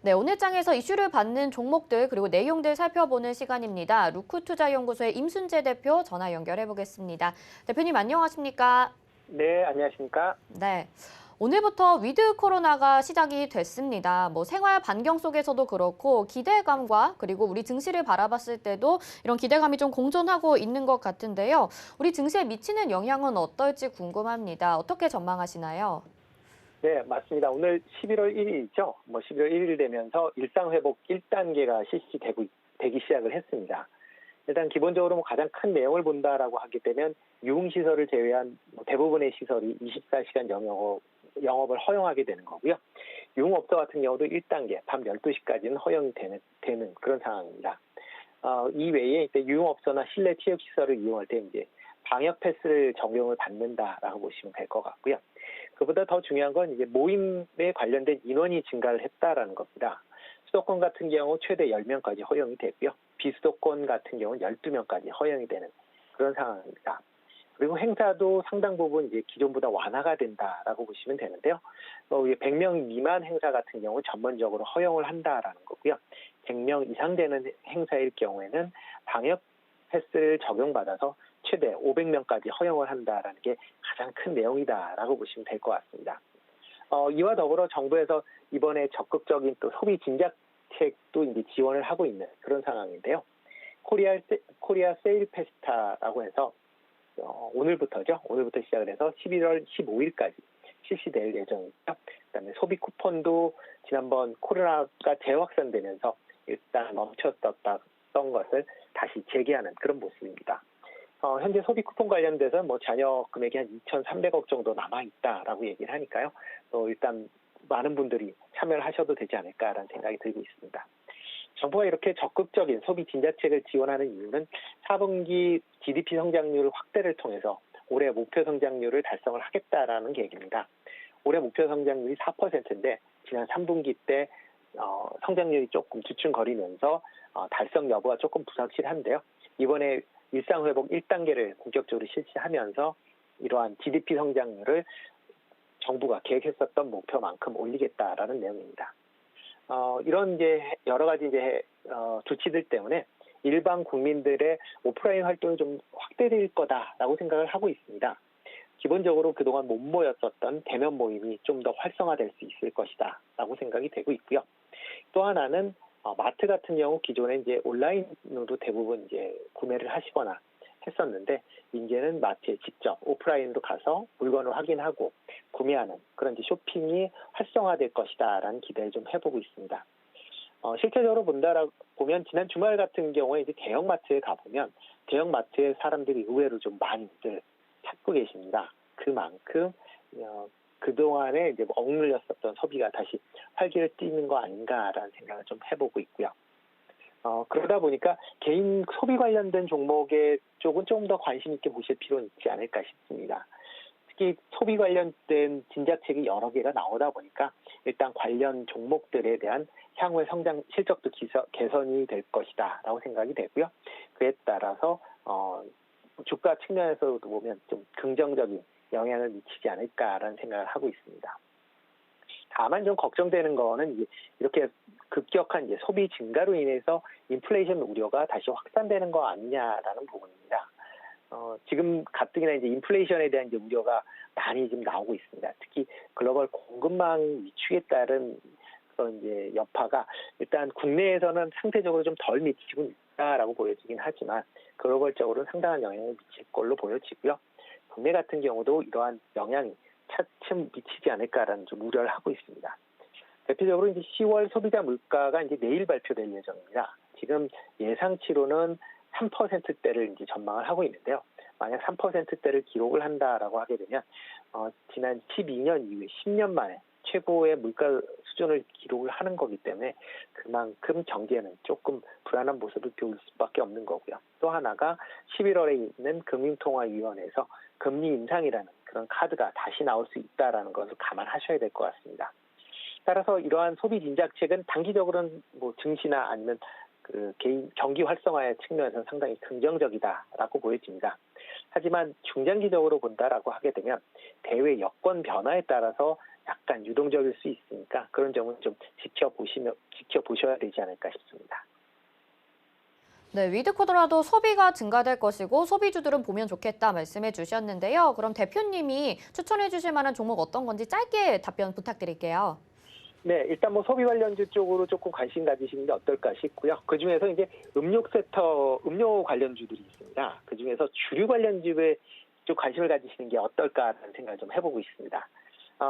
네, 오늘 장에서 이슈를 받는 종목들 그리고 내용들 살펴보는 시간입니다. 루크투자연구소의 임순재 대표 전화 연결해 보겠습니다. 대표님 안녕하십니까? 네, 안녕하십니까? 네. 오늘부터 위드 코로나가 시작이 됐습니다. 생활 반경 속에서도 그렇고 기대감과 그리고 우리 증시를 바라봤을 때도 이런 기대감이 좀 공존하고 있는 것 같은데요. 우리 증시에 미치는 영향은 어떨지 궁금합니다. 어떻게 전망하시나요? 네, 맞습니다. 오늘 11월 1일이죠. 11월 1일 되면서 일상회복 1단계가 되기 시작을 했습니다. 일단 기본적으로 가장 큰 내용을 본다라고 하게 되면 유흥시설을 제외한 대부분의 시설이 24시간 영업을 허용하게 되는 거고요. 유흥업소 같은 경우도 1단계, 밤 12시까지는 허용이 되는 그런 상황입니다. 이 외에 이제 유흥업소나 실내 체육시설을 이용할 때 이제 방역 패스를 적용을 받는다라고 보시면 될 것 같고요. 그보다 더 중요한 건 이제 모임에 관련된 인원이 증가를 했다라는 겁니다. 수도권 같은 경우 최대 10명까지 허용이 되고요. 비수도권 같은 경우는 12명까지 허용이 되는 그런 상황입니다. 그리고 행사도 상당 부분 이제 기존보다 완화가 된다라고 보시면 되는데요. 100명 미만 행사 같은 경우 전면적으로 허용을 한다라는 거고요. 100명 이상 되는 행사일 경우에는 방역 패스를 적용받아서 최대 500명까지 허용을 한다라는 게 가장 큰 내용이다라고 보시면 될 것 같습니다. 이와 더불어 정부에서 이번에 적극적인 또 소비 진작책도 이제 지원을 하고 있는 그런 상황인데요. 코리아 세일 페스타라고 해서 오늘부터죠. 오늘부터 시작을 해서 11월 15일까지 실시될 예정이고요. 그다음에 소비 쿠폰도 지난번 코로나가 재확산되면서 일단 멈췄었던 것을 다시 재개하는 그런 모습입니다. 현재 소비 쿠폰 관련돼서 잔여 금액이 한 2,300억 정도 남아있다라고 얘기를 하니까요. 일단 많은 분들이 참여를 하셔도 되지 않을까라는 생각이 들고 있습니다. 정부가 이렇게 적극적인 소비 진작책을 지원하는 이유는 4분기 GDP 성장률 확대를 통해서 올해 목표 성장률을 달성을 하겠다라는 계획입니다. 올해 목표 성장률이 4%인데 지난 3분기 때 성장률이 조금 주춤거리면서 달성 여부가 조금 불확실한데요. 이번에 일상회복 1단계를 본격적으로 실시하면서 이러한 GDP 성장률을 정부가 계획했었던 목표만큼 올리겠다라는 내용입니다. 이런 이제 여러 가지 조치들 때문에 일반 국민들의 오프라인 활동이 좀 확대될 거다라고 생각을 하고 있습니다. 기본적으로 그동안 못 모였었던 대면 모임이 좀 더 활성화될 수 있을 것이다라고 생각이 되고 있고요. 또 하나는 마트 같은 경우 기존에 이제 온라인으로 대부분 이제 구매를 하시거나 했었는데 이제는 마트에 직접 오프라인으로 가서 물건을 확인하고 구매하는 그런 이제 쇼핑이 활성화될 것이다라는 기대를 좀 해보고 있습니다. 실제적으로 보면 지난 주말 같은 경우에 이제 대형마트에 가보면 대형마트에 사람들이 의외로 좀 많이들 찾고 계십니다. 그만큼 그동안에 이제 억눌렸었던 소비가 다시 활기를 띠는 거 아닌가라는 생각을 좀 해보고 있고요. 그러다 보니까 개인 소비 관련된 종목의 쪽은 조금 더 관심 있게 보실 필요는 있지 않을까 싶습니다. 특히 소비 관련된 진작책이 여러 개가 나오다 보니까 일단 관련 종목들에 대한 향후의 성장 실적도 개선이 될 것이다라고 생각이 되고요. 그에 따라서 주가 측면에서도 보면 좀 긍정적인 영향을 미치지 않을까라는 생각을 하고 있습니다. 다만 좀 걱정되는 거는 이렇게 급격한 소비 증가로 인해서 인플레이션 우려가 다시 확산되는 거 아니냐라는 부분입니다. 지금 가뜩이나 인플레이션에 대한 우려가 많이 지금 나오고 있습니다. 특히 글로벌 공급망 위축에 따른 그런 여파가 일단 국내에서는 상대적으로 좀 덜 미치고 있다라고 보여지긴 하지만 글로벌적으로는 상당한 영향을 미칠 걸로 보여지고요. 국내 같은 경우도 이러한 영향이 차츰 미치지 않을까라는 좀 우려를 하고 있습니다. 대표적으로 10월 소비자 물가가 내일 발표될 예정입니다. 지금 예상치로는 3%대를 전망을 하고 있는데요. 만약 3%대를 기록을 한다라고 하게 되면 지난 12년 이후에 10년 만에 최고의 물가 수준을 기록을 하는 거기 때문에 그만큼 경제는 조금 불안한 모습을 보일 수밖에 없는 거고요. 또 하나가 11월에 있는 금융통화위원회에서 금리 인상이라는 그런 카드가 다시 나올 수 있다라는 것을 감안하셔야 될 것 같습니다. 따라서 이러한 소비 진작책은 단기적으로는 증시나 아니면 개인 경기 활성화의 측면에서 상당히 긍정적이다라고 보여집니다. 하지만 중장기적으로 본다라고 하게 되면 대외 여건 변화에 따라서 약간 유동적일 수 있으니까 그런 점은 좀 지켜보셔야 되지 않을까 싶습니다. 네, 위드 코로나도 소비가 증가될 것이고 소비주들은 보면 좋겠다 말씀해 주셨는데요. 그럼 대표님이 추천해 주실 만한 종목 어떤 건지 짧게 답변 부탁드릴게요. 네, 일단 뭐 소비 관련주 쪽으로 조금 관심 가지시는 게 어떨까 싶고요. 그 중에서 이제 음료 관련주들이 있습니다. 그 중에서 주류 관련주에 좀 관심을 가지시는 게 어떨까라는 생각을 좀 해보고 있습니다.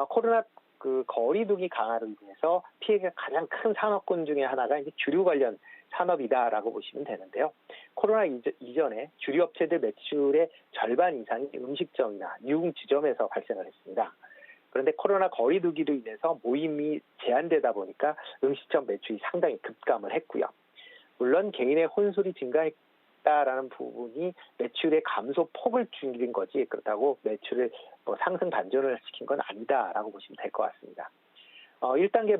코로나 그 거리두기 강화로 인해서 피해가 가장 큰 산업군 중에 하나가 이제 주류 관련 산업이다라고 보시면 되는데요. 코로나 이전에 주류 업체들 매출의 절반 이상이 음식점이나 유흥주점에서 발생을 했습니다. 그런데 코로나 거리두기로 인해서 모임이 제한되다 보니까 음식점 매출이 상당히 급감을 했고요. 물론 개인의 혼술이 증가했다라는 부분이 매출의 감소 폭을 줄인 거지 그렇다고 매출을 상승 반전을 시킨 건 아니다라고 보시면 될 것 같습니다. 1단계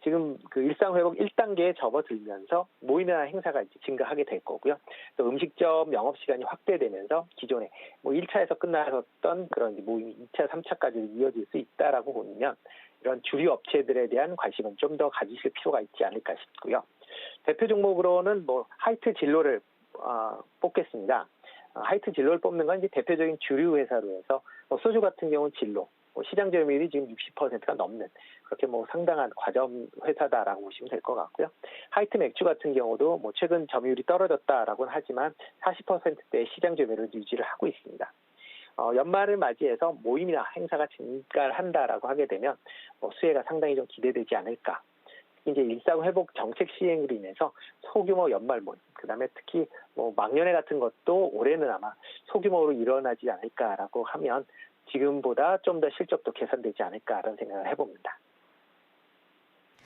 지금 그 일상회복 1단계에 접어들면서 모임이나 행사가 이제 증가하게 될 거고요. 또 음식점 영업시간이 확대되면서 기존에 1차에서 끝나셨던 그런 모임이 2차, 3차까지 이어질 수 있다라고 보면 이런 주류 업체들에 대한 관심은 좀 더 가지실 필요가 있지 않을까 싶고요. 대표 종목으로는 하이트 진로를 뽑겠습니다. 하이트 진로를 뽑는 건 이제 대표적인 주류 회사로 해서 소주 같은 경우는 진로, 시장 점유율이 지금 60%가 넘는 그렇게 상당한 과점 회사다라고 보시면 될 것 같고요. 하이트 맥주 같은 경우도 최근 점유율이 떨어졌다라고는 하지만 40%대의 시장 점유율을 유지를 하고 있습니다. 연말을 맞이해서 모임이나 행사가 증가를 한다라고 하게 되면 수혜가 상당히 좀 기대되지 않을까. 이제 일상회복 정책 시행으로 인해서 소규모 연말 모임, 그다음에 특히 막년회 같은 것도 올해는 아마 소규모로 일어나지 않을까라고 하면 지금보다 좀 더 실적도 개선되지 않을까라는 생각을 해봅니다.